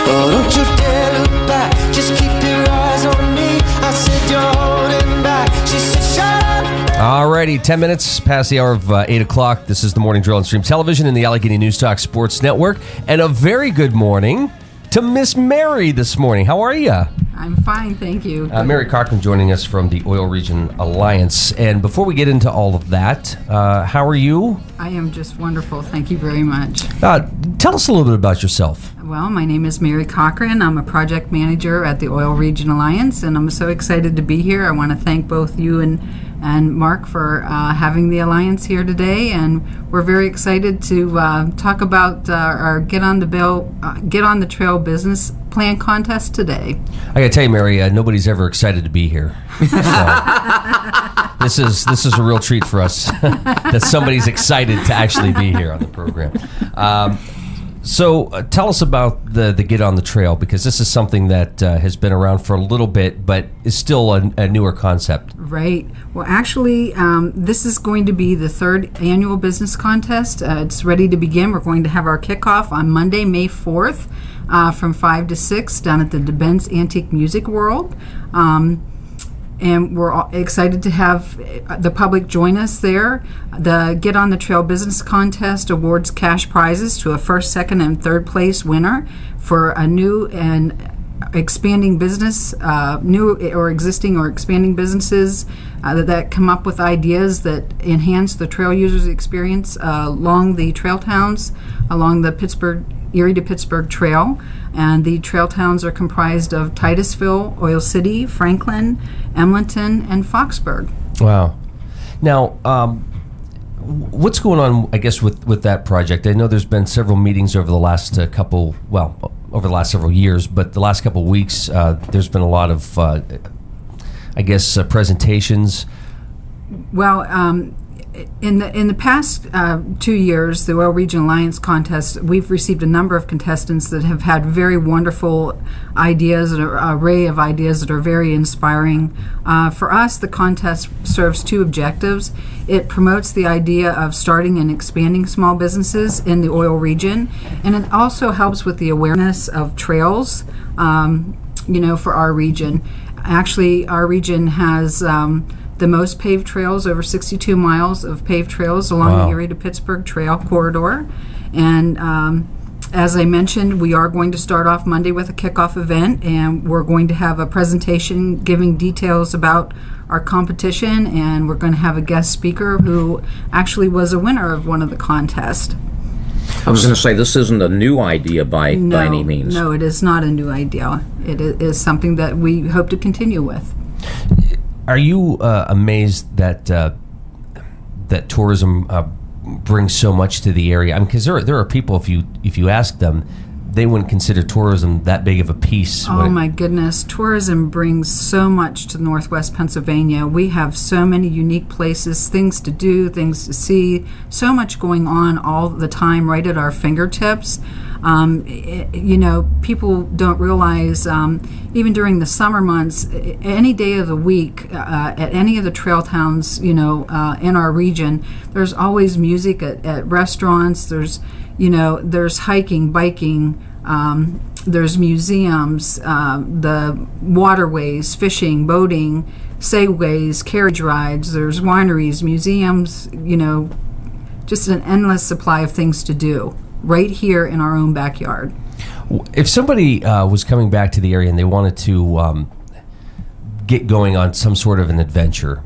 Oh, don't you dare look back, just keep your eyes on me. I said you're holding back. She said shut up. Alrighty, 10 minutes past the hour of 8 o'clock. This is the Morning Drill on Stream Television and the Allegheny News Talk Sports Network. And a very good morning to Miss Mary this morning. How are you? I'm fine, thank you. Mary Cochran joining us from the Oil Region Alliance. And before we get into all of that, how are you? I am just wonderful, thank you very much. Tell us a little bit about yourself. Well, my name is Mary Cochran. I'm a project manager at the Oil Region Alliance, and I'm so excited to be here. I want to thank both you and Mark for having the Alliance here today, and we're very excited to talk about our Get on the Trail business plan contest today. I gotta tell you, Mary, nobody's ever excited to be here. So, this is a real treat for us that somebody's excited to actually be here on the program. So tell us about the Get on the Trail, because this is something that has been around for a little bit, but is still a newer concept. Right. Well, actually, this is going to be the third annual business contest. It's ready to begin. We're going to have our kickoff on Monday, May 4th, from 5 to 6 down at the DeBent's Antique Music World. And we're all excited to have the public join us there. The Get on the Trail Business Contest awards cash prizes to a first, second, and third place winner for a new and expanding business, new or existing or expanding businesses that come up with ideas that enhance the trail users' experience along the trail towns, along the Erie to Pittsburgh Trail. And the trail towns are comprised of Titusville, Oil City, Franklin, Emlenton, and Foxburg. Wow. Now, what's going on, I guess, with that project? I know there's been several meetings over the last over the last several years, but the last couple of weeks, there's been a lot of, presentations. Well, in the past 2 years, the Oil Region Alliance contest, we've received a number of contestants that have had very wonderful ideas, an array of ideas that are very inspiring. For us, the contest serves two objectives. It promotes the idea of starting and expanding small businesses in the oil region, and it also helps with the awareness of trails, for our region. Actually, our region has the most paved trails, over 62 miles of paved trails along the Erie to Pittsburgh Trail corridor. And as I mentioned, we are going to start off Monday with a kickoff event, and we're going to have a presentation giving details about our competition, and we're going to have a guest speaker who actually was a winner of one of the contests. I was going to say, this isn't a new idea by any means. No, it is not a new idea. It is something that we hope to continue with. Are you amazed that that tourism brings so much to the area? I mean, because there are people, if you ask them, they wouldn't consider tourism that big of a piece. Oh my goodness, tourism brings so much to Northwest Pennsylvania. We have so many unique places, things to do, things to see, so much going on all the time right at our fingertips. People don't realize, even during the summer months, any day of the week, at any of the trail towns, in our region, there's always music at restaurants. There's hiking, biking, there's museums, the waterways, fishing, boating, segways, carriage rides, there's wineries, museums, just an endless supply of things to do right here in our own backyard. If somebody was coming back to the area and they wanted to get going on some sort of an adventure,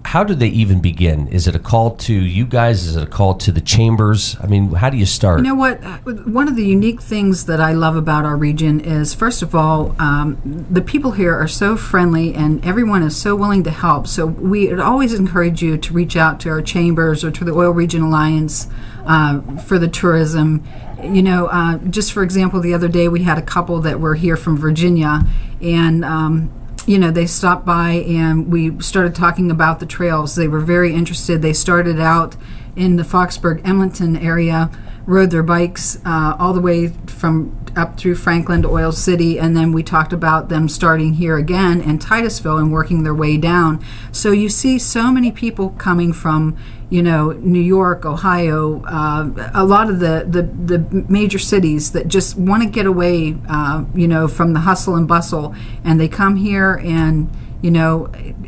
how do they even begin? Is it a call to you guys? Is it a call to the chambers? I mean, how do you start? You know what? One of the unique things that I love about our region is, first of all, the people here are so friendly and everyone is so willing to help. So we would always encourage you to reach out to our chambers or to the Oil Region Alliance for the tourism. Just for example, the other day we had a couple that were here from Virginia, and they stopped by and we started talking about the trails. They were very interested. They started out in the Foxburg-Emlenton area, rode their bikes all the way from up through Franklin to Oil City, and then we talked about them starting here again in Titusville and working their way down. So you see so many people coming from, New York, Ohio, a lot of the major cities that just want to get away, from the hustle and bustle, and they come here and,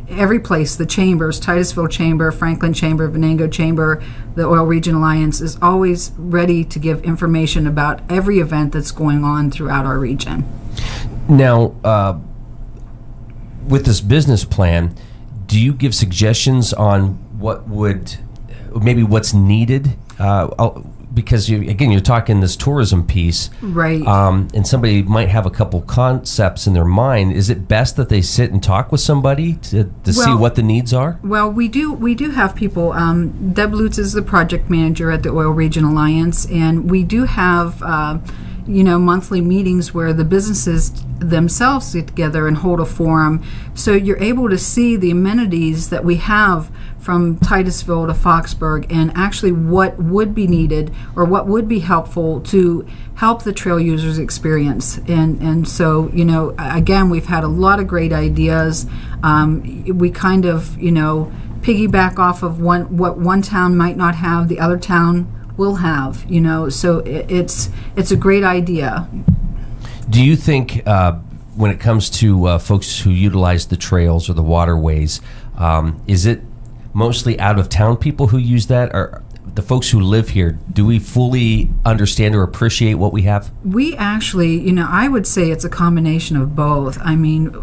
every place, the chambers, Titusville Chamber, Franklin Chamber, Venango Chamber, the Oil Region Alliance is always ready to give information about every event that's going on throughout our region. Now, with this business plan, do you give suggestions on what's needed? Because you're talking this tourism piece, right? And somebody might have a couple concepts in their mind. Is it best that they sit and talk with somebody to see what the needs are? Well, we do have people. Deb Lutz is the project manager at the Oil Region Alliance, and we do have monthly meetings where the businesses themselves get together and hold a forum. So you're able to see the amenities that we have from Titusville to Foxburg, and actually what would be needed or what would be helpful to help the trail users experience. And so, again, we've had a lot of great ideas. We kind of, piggyback off of what one town might not have, the other town will have, so it's a great idea. Do you think when it comes to folks who utilize the trails or the waterways, is it mostly out-of-town people who use that, or the folks who live here, do we fully understand or appreciate what we have? We actually, I would say it's a combination of both. I mean,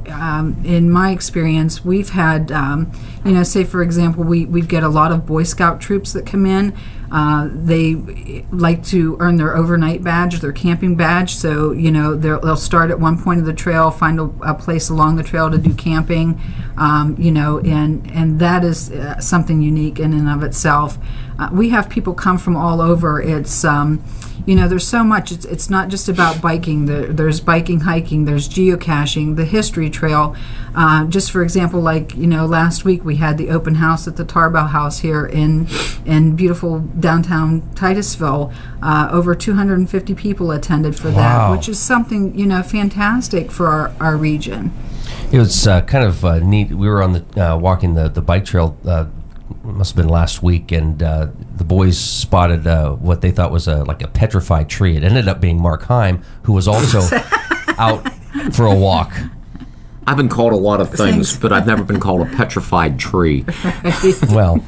in my experience, we've had, say for example, we get a lot of Boy Scout troops that come in. They like to earn their overnight badge, their camping badge. So, they'll start at one point of the trail, find a place along the trail to do camping, and that is something unique in and of itself. We have people come from all over. It's, there's so much. It's not just about biking. There's biking, hiking, there's geocaching, the history trail. Just for example, last week we had the open house at the Tarbell House here in beautiful downtown Titusville. Over 250 people attended for that, which is something, fantastic for our region. It was kind of neat. We were on the walking the bike trail. Must have been last week, and the boys spotted what they thought was like a petrified tree. It ended up being Mark Heim, who was also out for a walk. I've been called a lot of things, but I've never been called a petrified tree. Well,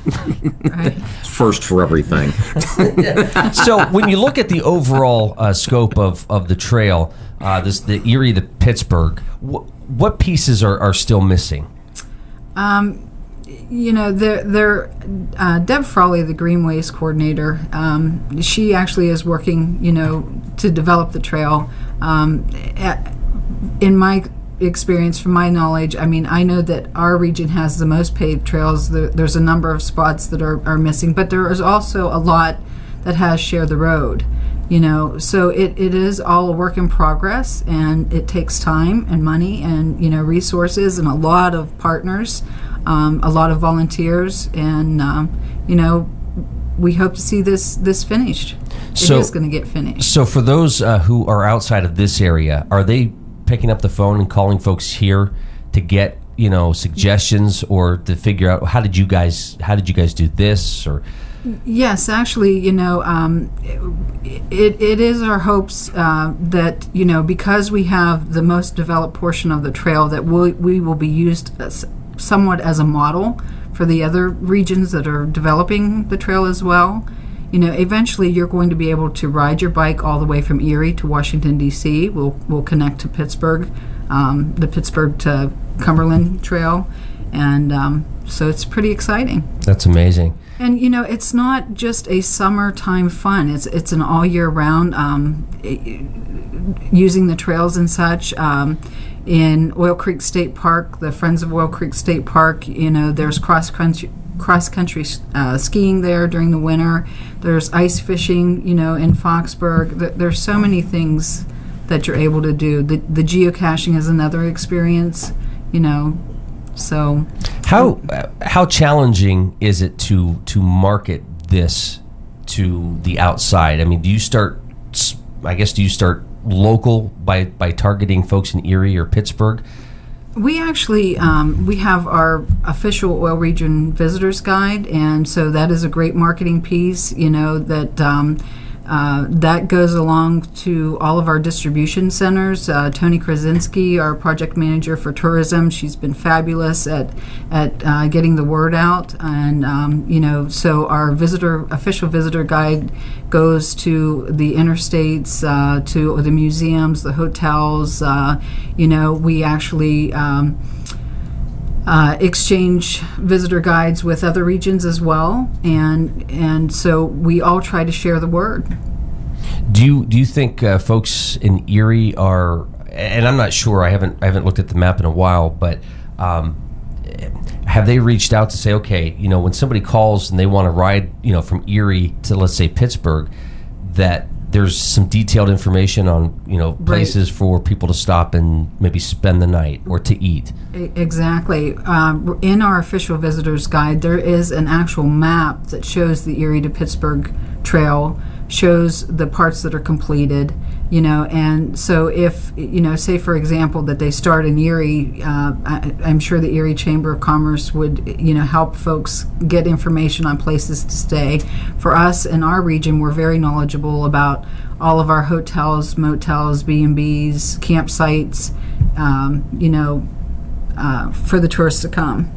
first for everything. So when you look at the overall scope of the trail, the Erie to Pittsburgh, what pieces are still missing? Deb Frawley, the Greenways coordinator, she actually is working, to develop the trail. In my experience, from my knowledge, I know that our region has the most paved trails. There's a number of spots that are missing, but there is also a lot that has Share the Road. So it is all a work in progress, and it takes time and money and resources and a lot of partners, a lot of volunteers, and we hope to see this finished. It is going to get finished. So for those who are outside of this area, are they picking up the phone and calling folks here to get suggestions or to figure out how did you guys do this? Or yes, actually, it is our hopes that because we have the most developed portion of the trail, that we will be used somewhat as a model for the other regions that are developing the trail as well. Eventually you're going to be able to ride your bike all the way from Erie to Washington, D.C. We'll connect to Pittsburgh, the Pittsburgh to Cumberland Trail, and so it's pretty exciting. That's amazing. And it's not just a summertime fun. It's an all year round using the trails and such. In Oil Creek State Park, the Friends of Oil Creek State Park, there's cross country skiing there during the winter. There's ice fishing, in Foxburg. There's so many things that you're able to do. The geocaching is another experience, So how challenging is it to market this to the outside? Do you start local by targeting folks in Erie or Pittsburgh? We actually we have our official oil region visitors guide, and so that is a great marketing piece. That goes along to all of our distribution centers. Tony Krasinski, our project manager for tourism, she's been fabulous at getting the word out. And so our official visitor guide goes to the interstates, to the museums, the hotels. We actually exchange visitor guides with other regions as well, and so we all try to share the word. Do you think folks in Erie are? And I'm not sure. I haven't looked at the map in a while, but have they reached out to say, okay, when somebody calls and they want to ride, from Erie to, let's say, Pittsburgh, that there's some detailed information on places for people to stop and maybe spend the night or to eat. Exactly. In our official visitors guide, there is an actual map that shows the Erie to Pittsburgh trail, shows the parts that are completed, and so if, say for example that they start in Erie, I'm sure the Erie Chamber of Commerce would, help folks get information on places to stay. For us in our region, we're very knowledgeable about all of our hotels, motels, B&Bs, campsites, for the tourists to come.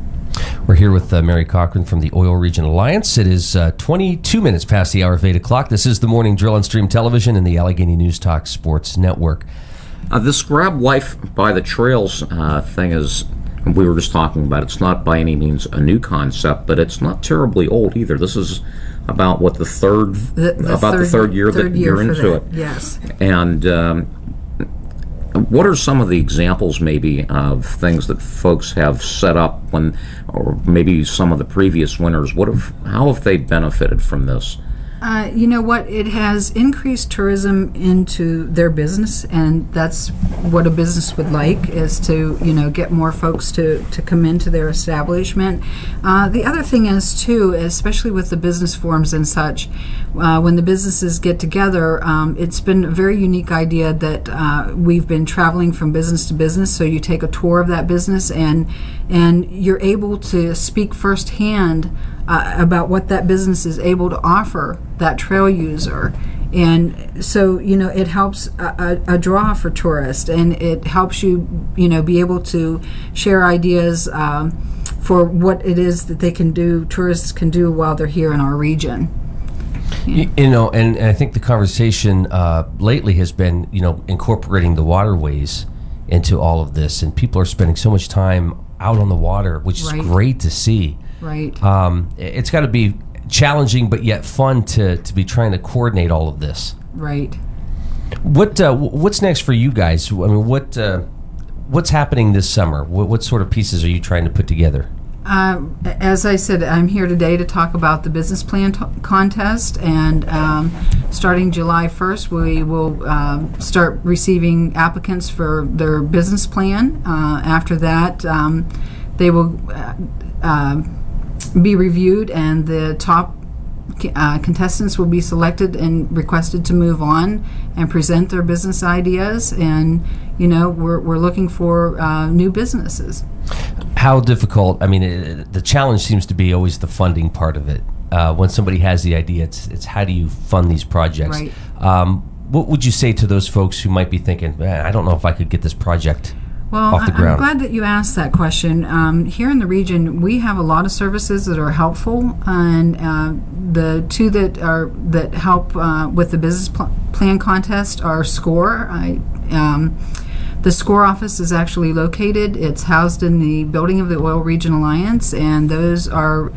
We're here with Mary Cochran from the Oil Region Alliance. It is 22 minutes past the hour of 8 o'clock. This is the Morning Drill on Stream Television and the Allegheny News Talk Sports Network. This grab life by the trails thing is, we were just talking about, it's not by any means a new concept, but it's not terribly old either. This is about the third year that you're into it. Yes. And what are some of the examples maybe of things that folks have set up or maybe some of the previous winners? How have they benefited from this? You know what? It has increased tourism into their business, and that's what a business would like, is to, get more folks to come into their establishment. The other thing is, too, especially with the business forums and such, when the businesses get together, it's been a very unique idea that we've been traveling from business to business, so you take a tour of that business, and you're able to speak firsthand about what that business is able to offer that trail user. And so, it helps a draw for tourists, and it helps you, be able to share ideas for what it is that tourists can do while they're here in our region. And I think the conversation lately has been, incorporating the waterways into all of this, and people are spending so much time out on the water, which is great to see. Right. It's got to be challenging, but yet fun to be trying to coordinate all of this. Right. What's next for you guys? I mean, what's happening this summer? What sort of pieces are you trying to put together? As I said, I'm here today to talk about the business plan contest, and starting July 1st, we will start receiving applicants for their business plan. After that, they will be reviewed, and the top contestants will be selected and requested to move on and present their business ideas. And we're looking for new businesses. How difficult? I mean, the challenge seems to be always the funding part of it. When somebody has the idea, it's how do you fund these projects? Right. What would you say to those folks who might be thinking, man, I don't know if I could get this project off the ground? I'm glad that you asked that question. Here in the region, we have a lot of services that are helpful, and the two that help with the business plan contest are SCORE. The SCORE office is actually located. It's housed in the building of the Oil Region Alliance, and those are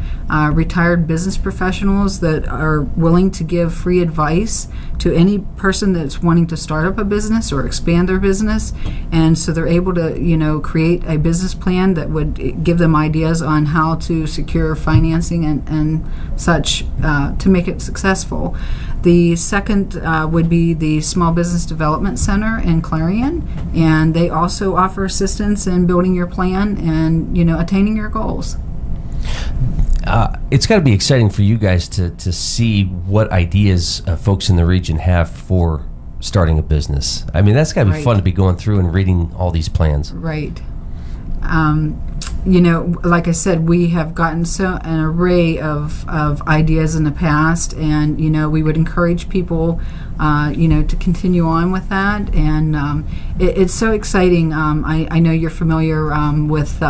retired business professionals that are willing to give free advice to any person that's wanting to start up a business or expand their business. And so they're able to, create a business plan that would give them ideas on how to secure financing and such to make it successful. The second would be the Small Business Development Center in Clarion, and they also offer assistance in building your plan and attaining your goals. It's got to be exciting for you guys to see what ideas folks in the region have for starting a business. I mean, that's got to be fun to be going through and reading all these plans. Right. like I said, we have gotten an array of ideas in the past, and we would encourage people, to continue on with that. And it's so exciting. I know you're familiar with.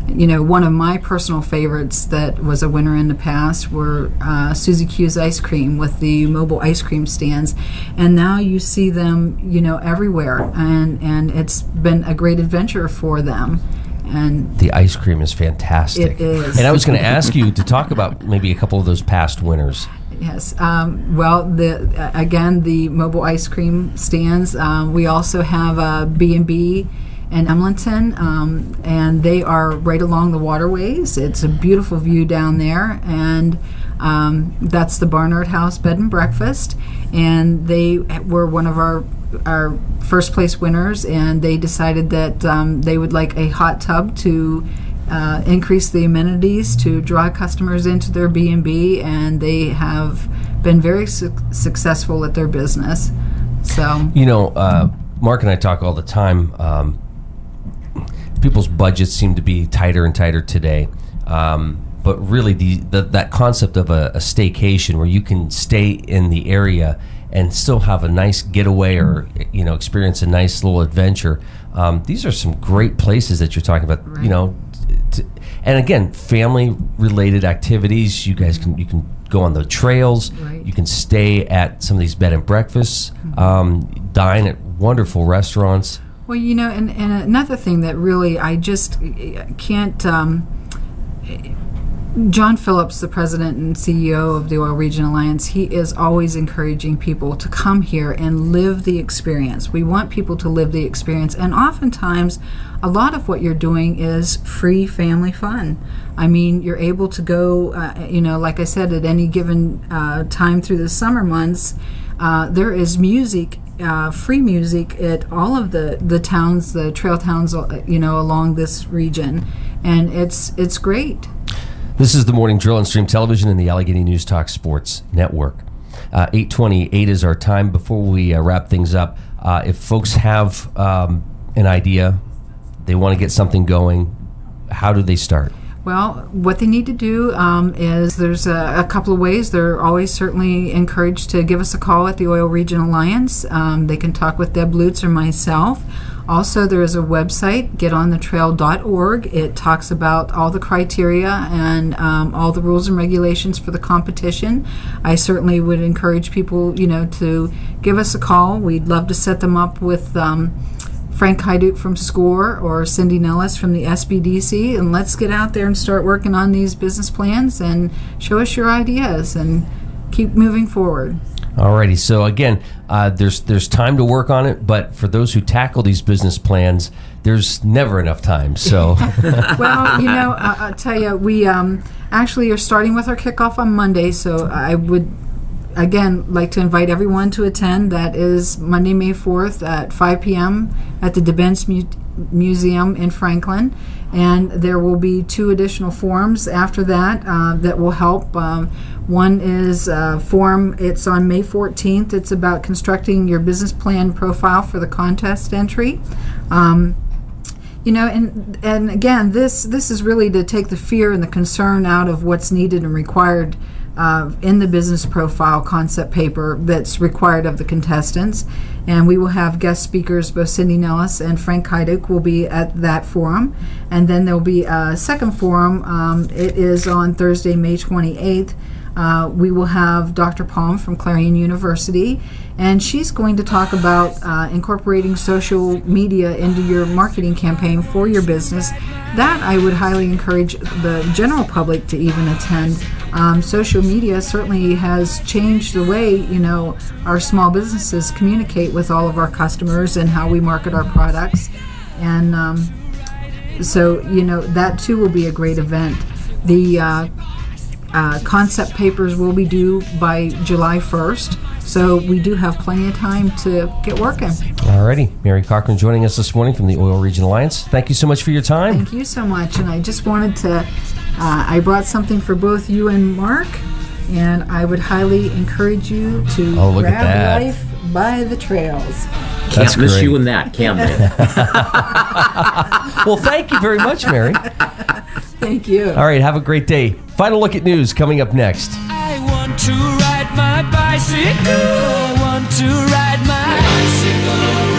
One of my personal favorites that was a winner in the past were Susie Q's Ice Cream with the mobile ice cream stands, and now you see them, everywhere, and it's been a great adventure for them. And the ice cream is fantastic. It is. And I was going to ask you to talk about maybe a couple of those past winners. Yes. Well, the mobile ice cream stands. We also have a B&B in Emlenton, and they are right along the waterways. It's a beautiful view down there, and that's the Barnard House Bed and Breakfast, and they were one of our first place winners, and they decided that they would like a hot tub to increase the amenities to draw customers into their B&B, and they have been very successful at their business. So Mark and I talk all the time. People's budgets seem to be tighter and tighter today, but really that concept of a staycation where you can stay in the area and still have a nice getaway or experience a nice little adventure. These are some great places that you're talking about. Right. And again, family-related activities. You can go on the trails. Right. You can stay at some of these bed and breakfasts. Dine at wonderful restaurants. Well, and another thing that really I just can't. John Phillips, the president and CEO of the Oil Region Alliance, he is always encouraging people to come here and live the experience. We want people to live the experience, and oftentimes a lot of what you're doing is free family fun. I mean, you're able to go, like I said, at any given time through the summer months, there is music, free music at all of the towns, the trail towns, along this region, and it's great. This is the Morning Drill on Stream Television and the Allegheny News Talk Sports Network. 8:28 is our time. Before we wrap things up, if folks have an idea, they want to get something going, how do they start? Well, what they need to do is there's a couple of ways. They're always certainly encouraged to give us a call at the Oil Region Alliance. They can talk with Deb Lutz or myself. Also, there is a website, getonthetrail.org. It talks about all the criteria and all the rules and regulations for the competition. I certainly would encourage people, to give us a call. We'd love to set them up with Frank Hyduk from SCORE or Cindy Nellis from the SBDC, and let's get out there and start working on these business plans and show us your ideas and keep moving forward. Alrighty, so again, there's time to work on it, but for those who tackle these business plans, there's never enough time. So, well, I'll tell you, we actually are starting with our kickoff on Monday. So I would again like to invite everyone to attend. That is Monday, May 4th at 5 p.m. at the DeBence Museum in Franklin, and there will be 2 additional forums after that that will help. One is forum, it's on May 14th. It's about constructing your business plan profile for the contest entry. And again, this is really to take the fear and the concern out of what's needed and required in the business profile concept paper that's required of the contestants. And we will have guest speakers, both Cindy Nellis and Frank Hyduk will be at that forum. And then there will be a second forum. It is on Thursday, May 28th. We will have Dr. Palm from Clarion University, and she's going to talk about incorporating social media into your marketing campaign for your business. That I would highly encourage the general public to even attend. Social media certainly has changed the way our small businesses communicate with all of our customers and how we market our products, and so that too will be a great event. The concept papers will be due by July 1st, so we do have plenty of time to get working. Alrighty, Mary Cochran joining us this morning from the Oil Region Alliance. Thank you so much for your time. Thank you so much, and I just wanted to, I brought something for both you and Mark, and I would highly encourage you to grab life by the trails. Can't miss great. you in that, can they? Well, thank you very much, Mary. Thank you. All right, have a great day. Final look at news coming up next. I want to ride my bicycle. I want to ride my bicycle.